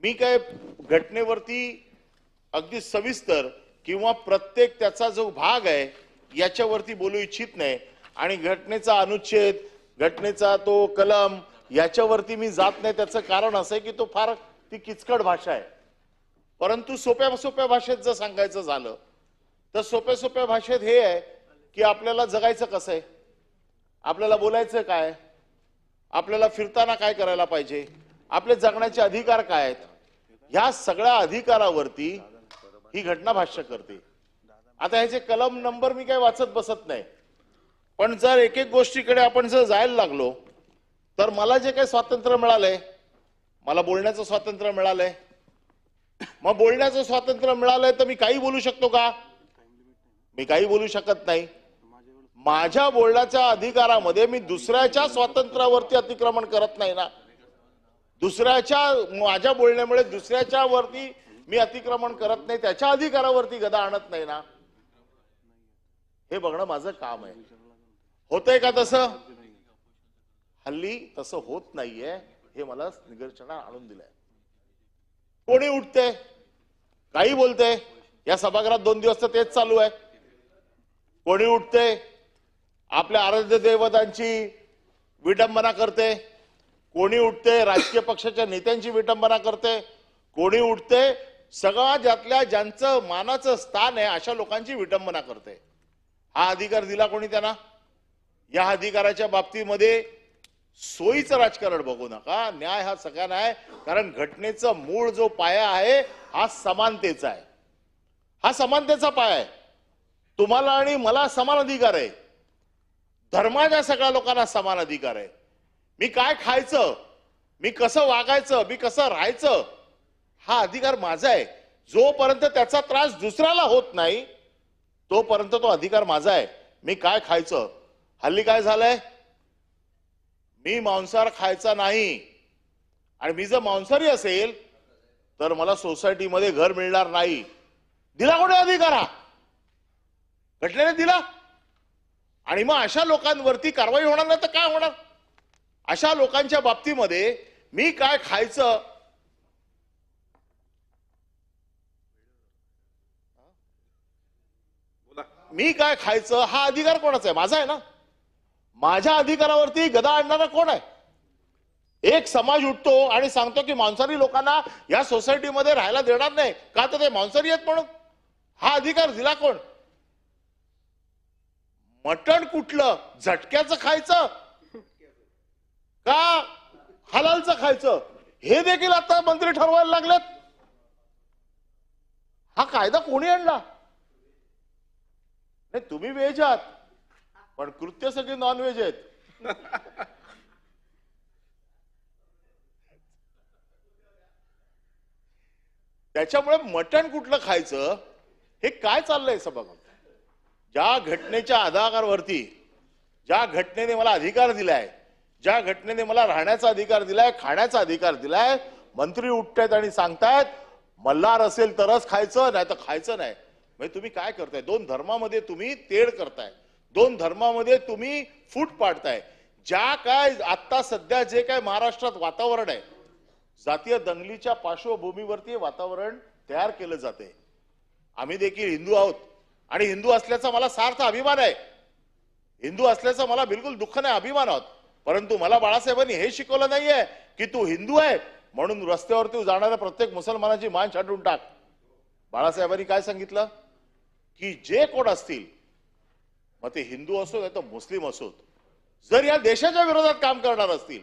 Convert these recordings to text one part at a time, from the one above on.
मी काय घटनेवरती अगदी सविस्तर किंवा प्रत्येक त्याचा जो भाग आहे याच्यावरती बोलू इच्छित नाही आणि घटनेचा अनुच्छेद, घटनेचा तो कलम याच्यावरती मी जात नाही। त्याचं कारण असं आहे की तो फार ती किचकट भाषा आहे। परंतु सोप्या सोप्या भाषेत जर सांगायचं झालं तर सोप्या सोप्या भाषेत हे आहे की आपल्याला जगायचं कसं आहे, आपल्याला बोलायचं काय, आपल्याला फिरताना काय करायला पाहिजे, आपले जगण्याचे अधिकार काय आहेत, ह्या सगळ्या अधिकारावरती ही घटना भाष्य करते। आता ह्याचे कलम नंबर मी काही वाचत बसत नाही, पण जर एक एक गोष्टीकडे आपण जर जायला लागलो तर मला जे काही स्वातंत्र्य मिळालंय, मला बोलण्याचं स्वातंत्र्य मिळालंय, मग बोलण्याचं स्वातंत्र्य मिळालंय तर मी काही बोलू शकतो का? मी काही बोलू शकत नाही। माझ्या बोलण्याच्या अधिकारामध्ये मी दुसऱ्याच्या स्वातंत्र्यावरती अतिक्रमण करत नाही ना। माझ्या बोलण्यामुळे दुसऱ्याच्या वरती मी अतिक्रमण करत नाही, त्याच्या अधिकारावरती गदा आणत नाही ना। हे बघणं माझं काम आहे। होतंय का तसं? हल्ली तसं होत नाहीये, हे मला निदर्शनास आणून दिलंय। कोणी उठते काही बोलते, या सभागृहात 2 दिवस तर तेच चालू आहे। कोणी उठते आपल्या आराध्य दैवतांची विडंबना करते, कोणी उठते राजकीय पक्षाच्या नेत्यांची विडंबना करते, कोणी उठते सगळ्या ज्यांचं मानाचं स्थान आहे अशा लोकांची विडंबना करते। हा अधिकार दिला कोणी त्यांना? या अधिकाराच्या बाबतीमध्ये सोयीचं राजकारण बघू नका, न्याय हा सगळ्यांना आहे। कारण घटनेचा मूळ जो पाया आहे हा समानतेचा आहे, हा समानतेचा पाया आहे। तुम्हाला आणि मला समान अधिकार आहे, धर्माच्या सगळ्या लोकांना समान अधिकार आहे। मी काय खायचं, मी कसं वागायचं, मी कसं राहायचं, हा अधिकार माझा आहे। जोपर्यंत त्याचा त्रास दुसऱ्याला होत नाही तोपर्यंत तो अधिकार माझा आहे। मी काय खायचं, हल्ली काय झालंय, मी मांसाहार खायचा नाही आणि मी जर मांसाहारी असेल तर मला सोसायटीमध्ये घर मिळणार नाही। दिला कोणी अधिकार? हा घटनेने दिला। आणि मग अशा लोकांवरती कारवाई होणार नाही तर काय होणार? अशा लोकांच्या बाबतीमध्ये मी काय खायचं, मी काय खायचं हा अधिकार कोणाचा आहे? माझा आहे ना। माझ्या अधिकारावरती गदा आणणारा कोण आहे? एक समाज उठतो आणि सांगतो की मांसाहारी लोकांना या सोसायटीमध्ये राहायला देणार नाही का, तर ते मांसाहारी आहेत म्हणून। हा अधिकार दिला कोण? मटण कुठलं, झटक्याचं खायचं का हलालचं खायचं हे देखील आता मंत्री ठरवायला लागलेत। हा कायदा कोणी आणला? नाही, तुम्ही व्हेज आहात पण कृत्य सगळी नॉन व्हेज आहेत। त्याच्यामुळे मटण कुठलं खायचं हे काय चाललंय सभागृहात? ज्या घटनेच्या आधारावरती, ज्या घटनेने मला अधिकार दिलाय, ज्या घटनेने मला राहण्याचा अधिकार दिलाय, खाण्याचा अधिकार दिलाय, मंत्री उठतायत आणि सांगतायत मल्हार असेल तरच खायचं, नाही तर खायचं नाही। म्हणजे तुम्ही काय करताय? 2 धर्मामध्ये तुम्ही तेढ करताय, 2 धर्मामध्ये तुम्ही फूट पाडताय। ज्या काय आता सध्या जे काय महाराष्ट्रात वातावरण आहे, जातीय दंगलीच्या पार्श्वभूमीवरती वातावरण तयार केलं जाते। आम्ही देखील हिंदू आहोत आणि हिंदू असल्याचा मला सार्थ अभिमान आहे। हिंदू असल्याचा मला बिलकुल दुःख नाही, अभिमान आहोत। परंतु मला बाळासाहेबांनी हे शिकवलं नाहीये की तू हिंदू आहे म्हणून रस्त्यावरती जाणाऱ्या प्रत्येक मुसलमानाची मान छाटून टाक। बाळासाहेबांनी काय सांगितलं की जे कोण असतील, मग ते हिंदू असो नाही तर मुस्लिम असोत, जर या देशाच्या विरोधात काम करणार असतील,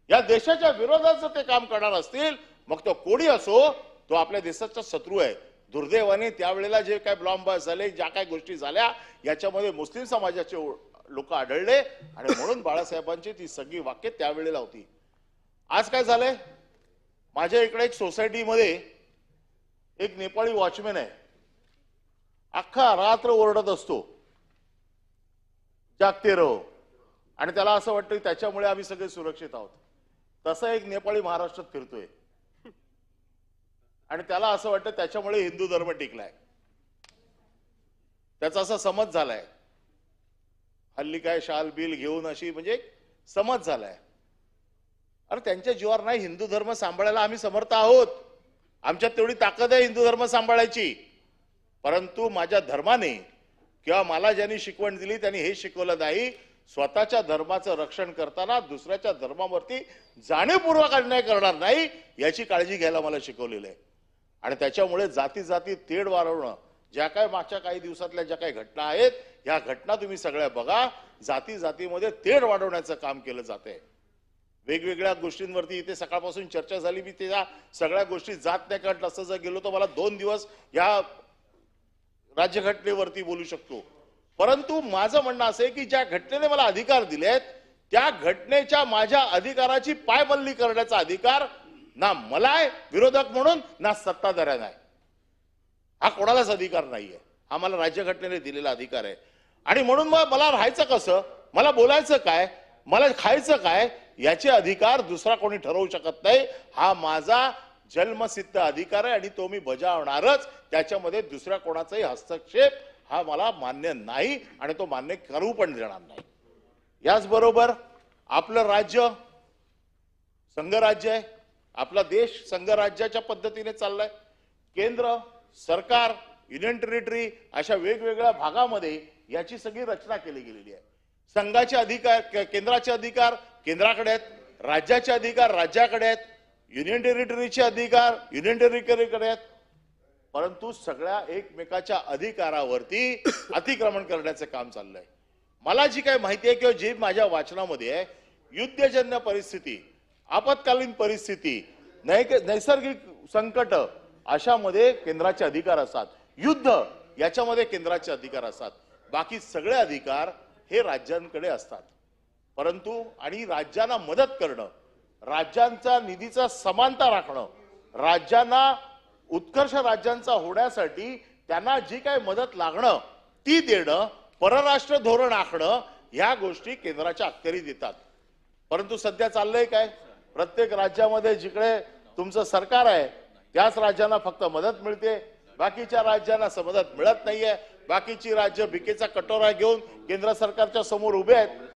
या देशाच्या विरोधात जर ते काम करणार असतील, मग तो कोणी असो, तो आपल्या देशाचा शत्रू आहे। दुर्दैवाने त्यावेळेला जे काय बॉम्बबास्ट झाले, ज्या काय गोष्टी झाल्या, याच्यामध्ये मुस्लिम समाजाचे लोक आढळले आणि म्हणून बाळासाहेबांची ती सगळी वाक्य त्यावेळेला होती। आज काय झालंय, माझ्या इकडे एक सोसायटीमध्ये एक नेपाळी वॉचमॅन आहे, अख्खा रात्र ओरडत असतो जागते रहो, आणि त्याला असं वाटतं की त्याच्यामुळे आम्ही सगळे सुरक्षित आहोत। तसा एक नेपाळी महाराष्ट्रात फिरतोय आणि त्याला असं वाटतं त्याच्यामुळे हिंदू धर्म टिकलाय, त्याचा असा समज झालाय। हल्ली काय शाल बिल घेऊन अशी म्हणजे समज झालाय। अरे त्यांच्या जीवावर नाही, हिंदू धर्म सांभाळायला आम्ही समर्थ आहोत। आमच्यात तेवढी ताकद आहे हिंदू धर्म सांभाळायची, परंतु माझ्या धर्माने किंवा मला ज्यांनी शिकवण दिली त्यांनी हे शिकवलं नाही, स्वतःच्या धर्माचं रक्षण करताना दुसऱ्याच्या धर्मावरती जाणीवपूर्वक अन्याय करणार नाही याची काळजी घ्यायला मला शिकवलेलं आहे. आणि त्याच्यामुळे जाती जाती तेढ वाढवणं, ज्या काय मागच्या काही दिवसातल्या ज्या काही घटना आहेत ह्या घटना तुम्ही सगळ्या बघा, जाती जातीमध्ये तेढ वाढवण्याचं काम केलं जातंय. वेगवेगळ्या गोष्टींवरती इथे सकाळपासून चर्चा झाली, मी त्या सगळ्या गोष्टी जात नाही, कारण तसं जर गेलो तर मला 2 दिवस या राज्यघटनेवरती बोलू शकतो. परंतु माझं म्हणणं असं आहे की ज्या घटनेने मला अधिकार दिलेत त्या घटनेच्या माझ्या अधिकाराची पायमल्ली करण्याचा अधिकार ना मला आहे विरोधक म्हणून, ना सत्ताधाऱ्यांना आहे. हा कोणालाच अधिकार नाहीये, हा मला राज्यघटनेने दिलेला अधिकार आहे. आणि म्हणून मग मला राहायचं कसं, मला बोलायचं काय, मला खायचं काय, याचे अधिकार दुसरा कोणी ठरवू शकत नाही. हा माझा जन्मसिद्ध अधिकार आहे आणि तो मी बजावणारच. त्याच्यामध्ये दुसऱ्या कोणाचाही हस्तक्षेप हा मला मान्य नाही आणि तो मान्य करू पण देणार नाही. याचबरोबर आपलं राज्य संघराज्य आहे, आपला देश संघराज्याच्या पद्धतीने चाललाय. केंद्र सरकार, युनियन टेरिटरी अशा वेगवेगळ्या भागामध्ये याची सगळी रचना केली गेलेली आहे. संघाचे अधिकार केंद्राचे अधिकार केंद्राकडे आहेत, राज्याचे अधिकार राज्याकडे आहेत, युनियन टेरिटरीचे अधिकार युनियन टेरिटरीकडे आहेत. परंतु सगळ्या एकमेकाच्या अधिकारावरती अतिक्रमण करण्याचे काम चाललंय. मला जी काही माहिती आहे किंवा जी माझ्या वाचनामध्ये आहे, युद्धजन्य परिस्थिती, आपत्कालीन परिस्थिती, नैसर्गिक संकट अशामध्ये केंद्राचे अधिकार असतात. युद्ध याच्यामध्ये केंद्राचे अधिकार असतात. बाकी सगळे अधिकार हे राज्यांकडे असतात. परंतु आणि राज्यांना मदत करणं, राज्यांचा निधीचा समानता राखणं, राज्यांना उत्कर्ष राज्यांचा होण्यासाठी त्यांना जी काही मदत लागणं ती देणं, परराष्ट्र धोरण आखणं, ह्या गोष्टी केंद्राच्या अखत्यारीत येतात. परंतु सध्या चाललंय काय, प्रत्येक राज्यामध्ये जिकडे तुमचं सरकार आहे त्याच राज्यांना फक्त मदत मिळते, बाकीच्या राज्यांना मदत मिळत नाहीये. बाकीची राज्य भिकेचा कटोरा घेऊन केंद्र सरकारच्या समोर उभे आहेत.